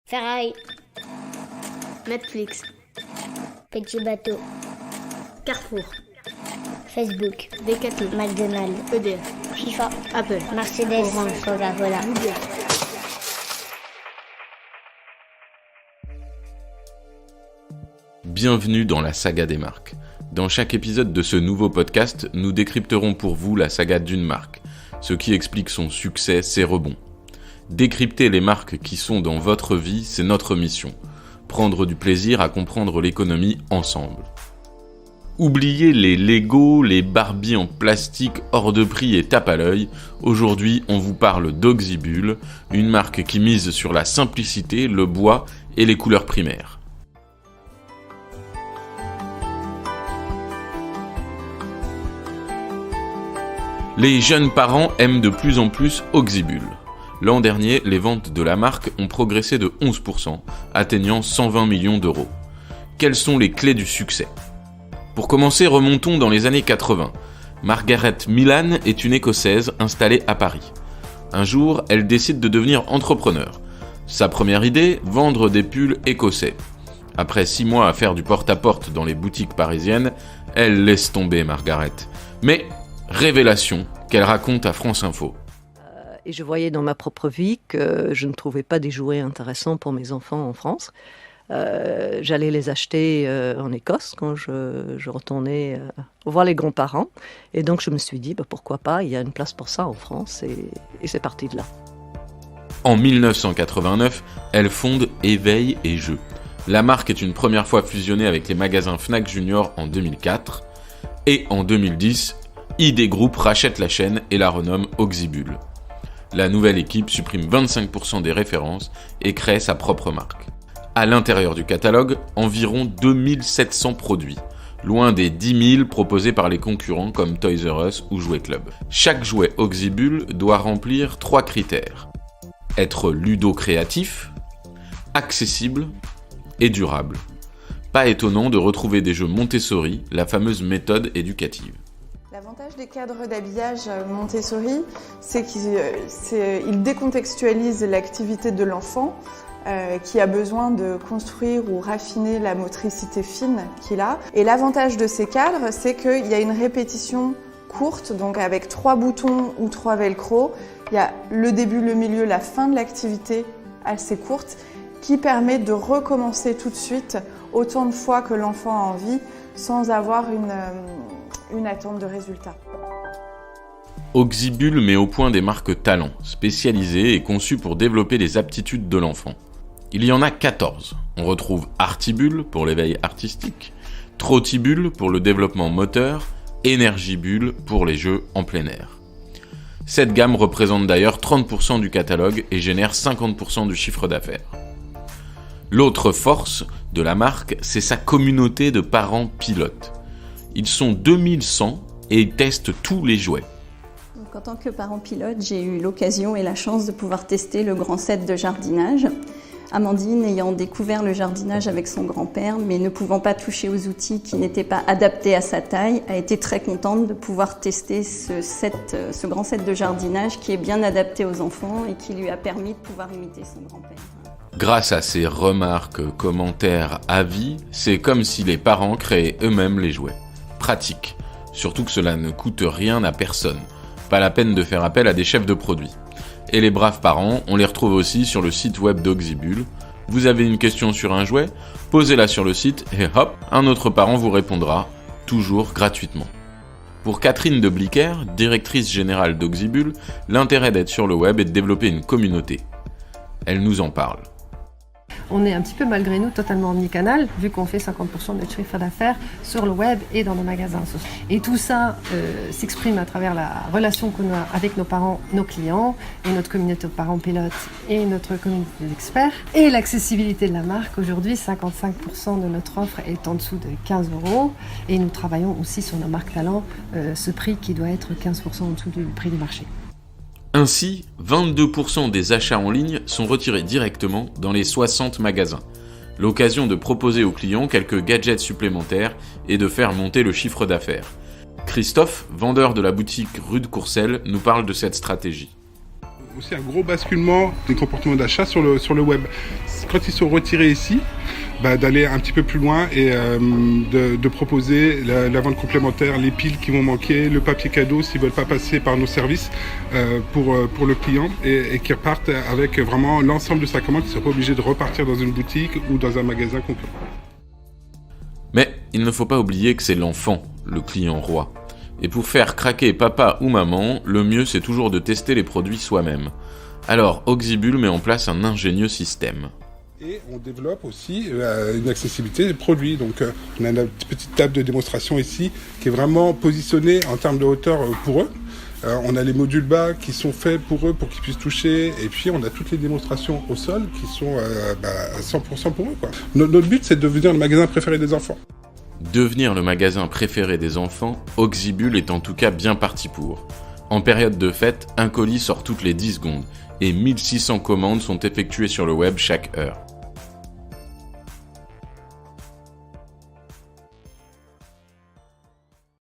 Ferrari, Netflix, Petit Bateau, Carrefour, Facebook, Decathlon, McDonald's, EDF, FIFA, Apple, Mercedes, Orange, Coca-Cola. Google. Bienvenue dans la saga des marques. Dans chaque épisode de ce nouveau podcast, nous décrypterons pour vous la saga d'une marque, ce qui explique son succès, ses rebonds. Décrypter les marques qui sont dans votre vie, c'est notre mission. Prendre du plaisir à comprendre l'économie ensemble. Oubliez les Lego, les Barbie en plastique hors de prix et tape à l'œil. Aujourd'hui, on vous parle d'Auxibul, une marque qui mise sur la simplicité, le bois et les couleurs primaires. Les jeunes parents aiment de plus en plus Auxibul. L'an dernier, les ventes de la marque ont progressé de 11%, atteignant 120 millions d'euros. Quelles sont les clés du succès ? Pour commencer, remontons dans les années 80. Margaret Milan est une Écossaise installée à Paris. Un jour, elle décide de devenir entrepreneur. Sa première idée, vendre des pulls écossais. Après 6 mois à faire du porte-à-porte dans les boutiques parisiennes, elle laisse tomber Margaret. Mais, révélation qu'elle raconte à France Info. Et je voyais dans ma propre vie que je ne trouvais pas des jouets intéressants pour mes enfants en France. J'allais les acheter en Écosse quand je retournais voir les grands-parents. Et donc je me suis dit, pourquoi pas, il y a une place pour ça en France. Et c'est parti de là. En 1989, elle fonde Éveil et Jeux. La marque est une première fois fusionnée avec les magasins Fnac Junior en 2004. Et en 2010, ID Group rachète la chaîne et la renomme Auxibul. La nouvelle équipe supprime 25% des références et crée sa propre marque. À l'intérieur du catalogue, environ 2700 produits, loin des 10 000 proposés par les concurrents comme Toys R Us ou Jouet Club. Chaque jouet Auxibul doit remplir 3 critères. Être ludo-créatif, accessible et durable. Pas étonnant de retrouver des jeux Montessori, la fameuse méthode éducative. L'avantage des cadres d'habillage Montessori, c'est qu'ils décontextualisent l'activité de l'enfant qui a besoin de construire ou raffiner la motricité fine qu'il a. Et l'avantage de ces cadres, c'est qu'il y a une répétition courte, donc avec 3 boutons ou 3 velcro. Il y a le début, le milieu, la fin de l'activité assez courte qui permet de recommencer tout de suite autant de fois que l'enfant a envie sans avoir une attente de résultat. Auxibul met au point des marques talents, spécialisées et conçues pour développer les aptitudes de l'enfant. Il y en a 14. On retrouve Artibul pour l'éveil artistique, Trottibul pour le développement moteur, Energibul pour les jeux en plein air. Cette gamme représente d'ailleurs 30% du catalogue et génère 50% du chiffre d'affaires. L'autre force de la marque, c'est sa communauté de parents pilotes. Ils sont 2100 et ils testent tous les jouets. Donc, en tant que parent pilote, j'ai eu l'occasion et la chance de pouvoir tester le grand set de jardinage. Amandine, ayant découvert le jardinage avec son grand-père, mais ne pouvant pas toucher aux outils qui n'étaient pas adaptés à sa taille, a été très contente de pouvoir tester ce grand set de jardinage qui est bien adapté aux enfants et qui lui a permis de pouvoir imiter son grand-père. Grâce à ces remarques, commentaires, avis, c'est comme si les parents créaient eux-mêmes les jouets. Pratique, surtout que cela ne coûte rien à personne. Pas la peine de faire appel à des chefs de produits. Et les braves parents, on les retrouve aussi sur le site web d'Auxibul. Vous avez une question sur un jouet, posez-la sur le site et hop, un autre parent vous répondra, toujours gratuitement. Pour Catherine de Blicker, directrice générale d'Auxibul, l'intérêt d'être sur le web est de développer une communauté. Elle nous en parle. On est un petit peu malgré nous totalement omnicanal, vu qu'on fait 50% de notre chiffre d'affaires sur le web et dans nos magasins. Et tout ça s'exprime à travers la relation qu'on a avec nos parents, nos clients, et notre communauté de parents pilotes et notre communauté d'experts. Et l'accessibilité de la marque, aujourd'hui, 55% de notre offre est en dessous de 15 €. Et nous travaillons aussi sur nos marques talents, ce prix qui doit être 15% en dessous du prix du marché. Ainsi, 22% des achats en ligne sont retirés directement dans les 60 magasins. L'occasion de proposer aux clients quelques gadgets supplémentaires et de faire monter le chiffre d'affaires. Christophe, vendeur de la boutique rue de Courcelles, nous parle de cette stratégie. aussi un gros basculement des comportements d'achat sur le web. Quand ils sont retirés ici, d'aller un petit peu plus loin et de proposer la vente complémentaire, les piles qui vont manquer, le papier cadeau s'ils ne veulent pas passer par nos services pour le client et qui repartent avec vraiment l'ensemble de sa commande, qui ne sont pas obligés de repartir dans une boutique ou dans un magasin complet. Mais il ne faut pas oublier que c'est l'enfant, le client roi. Et pour faire craquer papa ou maman, le mieux c'est toujours de tester les produits soi-même. Alors Auxibul met en place un ingénieux système. Et on développe aussi une accessibilité des produits. Donc on a une petite table de démonstration ici qui est vraiment positionnée en termes de hauteur pour eux. On a les modules bas qui sont faits pour eux, pour qu'ils puissent toucher. Et puis on a toutes les démonstrations au sol qui sont à 100% pour eux, quoi. Notre but, c'est de devenir le magasin préféré des enfants. Devenir le magasin préféré des enfants, Auxibul est en tout cas bien parti pour. En période de fête, un colis sort toutes les 10 secondes et 1600 commandes sont effectuées sur le web chaque heure.